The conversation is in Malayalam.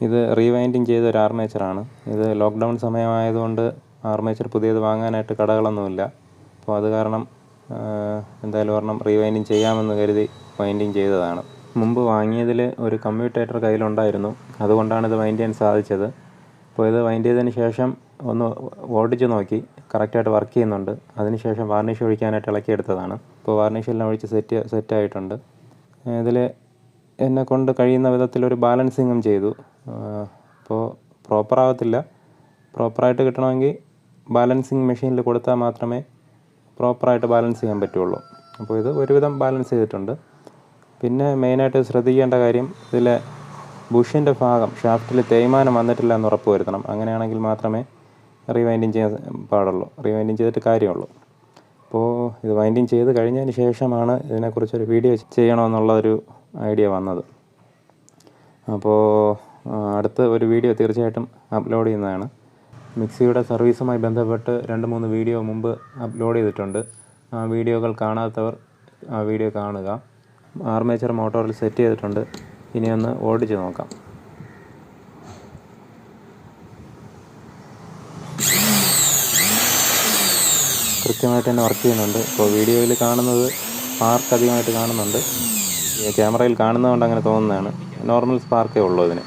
ഇത് റീവൈൻഡിങ് ചെയ്ത ഒരു ആർമേച്ചറാണ്. ഇത് ലോക്ക്ഡൗൺ സമയമായതുകൊണ്ട് ആർമേച്ചർ പുതിയത് വാങ്ങാനായിട്ട് കടകളൊന്നുമില്ല. അപ്പോൾ അത് കാരണം എന്തായാലും ഒരെണ്ണം റീവൈൻഡിങ് ചെയ്യാമെന്ന് കരുതി വൈൻഡിങ് ചെയ്തതാണ്. മുമ്പ് വാങ്ങിയതിൽ ഒരു കമ്മ്യൂട്ടേറ്റർ കയ്യിലുണ്ടായിരുന്നു, അതുകൊണ്ടാണ് ഇത് വൈൻഡ് ചെയ്യാൻ സാധിച്ചത്. അപ്പോൾ ഇത് വൈൻഡ് ചെയ്തതിന് ശേഷം ഒന്ന് ഓടിച്ച് നോക്കി, കറക്റ്റായിട്ട് വർക്ക് ചെയ്യുന്നുണ്ട്. അതിനുശേഷം വാർണിഷ് ഒഴിക്കാനായിട്ട് ഇളക്കിയെടുത്തതാണ്. ഇപ്പോൾ വാർണിഷെല്ലാം ഒഴിച്ച് സെറ്റായിട്ടുണ്ട്. ഇതിൽ എന്നെക്കൊണ്ട് കഴിയുന്ന വിധത്തിലൊരു ബാലൻസിങ്ങും ചെയ്തു. അപ്പോൾ പ്രോപ്പറാകത്തില്ല. പ്രോപ്പറായിട്ട് കിട്ടണമെങ്കിൽ ബാലൻസിങ് മെഷീനിൽ കൊടുത്താൽ മാത്രമേ പ്രോപ്പറായിട്ട് ബാലൻസ് ചെയ്യാൻ പറ്റുള്ളൂ. അപ്പോൾ ഇത് ഒരുവിധം ബാലൻസ് ചെയ്തിട്ടുണ്ട്. പിന്നെ മെയിനായിട്ട് ശ്രദ്ധിക്കേണ്ട കാര്യം, ഇതിലെ ബുഷിൻ്റെ ഭാഗം ഷാഫ്റ്റിൽ തേയ്മാനം വന്നിട്ടില്ല എന്ന് ഉറപ്പ് വരുത്തണം. അങ്ങനെയാണെങ്കിൽ മാത്രമേ റീവൈൻഡിങ് ചെയ്യാൻ പാടുള്ളൂ, റീവൈൻഡിങ് ചെയ്തിട്ട് കാര്യമുള്ളൂ. അപ്പോൾ ഇത് വൈൻഡിങ് ചെയ്ത് കഴിഞ്ഞതിന് ശേഷമാണ് ഇതിനെക്കുറിച്ചൊരു വീഡിയോ ചെയ്യണമെന്നുള്ളൊരു ഐഡിയ വന്നത്. അപ്പോൾ അടുത്ത ഒരു വീഡിയോ തീർച്ചയായിട്ടും അപ്ലോഡ് ചെയ്യുന്നതാണ്. മിക്സിയുടെ സർവീസുമായി ബന്ധപ്പെട്ട് 2-3 വീഡിയോ മുമ്പ് അപ്ലോഡ് ചെയ്തിട്ടുണ്ട്. ആ വീഡിയോകൾ കാണാത്തവർ ആ വീഡിയോ കാണുക. ആർമേച്ചർ മോട്ടോറിൽ സെറ്റ് ചെയ്തിട്ടുണ്ട്. ഇനി ഒന്ന് ഓടിച്ച് നോക്കാം. കൃത്യമായിട്ട് തന്നെ വർക്ക് ചെയ്യുന്നുണ്ട്. ഇപ്പോൾ വീഡിയോയിൽ കാണുന്നത് സ്പാർക്ക് അധികമായിട്ട് കാണുന്നുണ്ട്. ക്യാമറയിൽ കാണുന്നതുകൊണ്ട് അങ്ങനെ തോന്നുന്നതാണ്. നോർമൽ സ്പാർക്കേ ഉള്ളൂ ഇതിന്.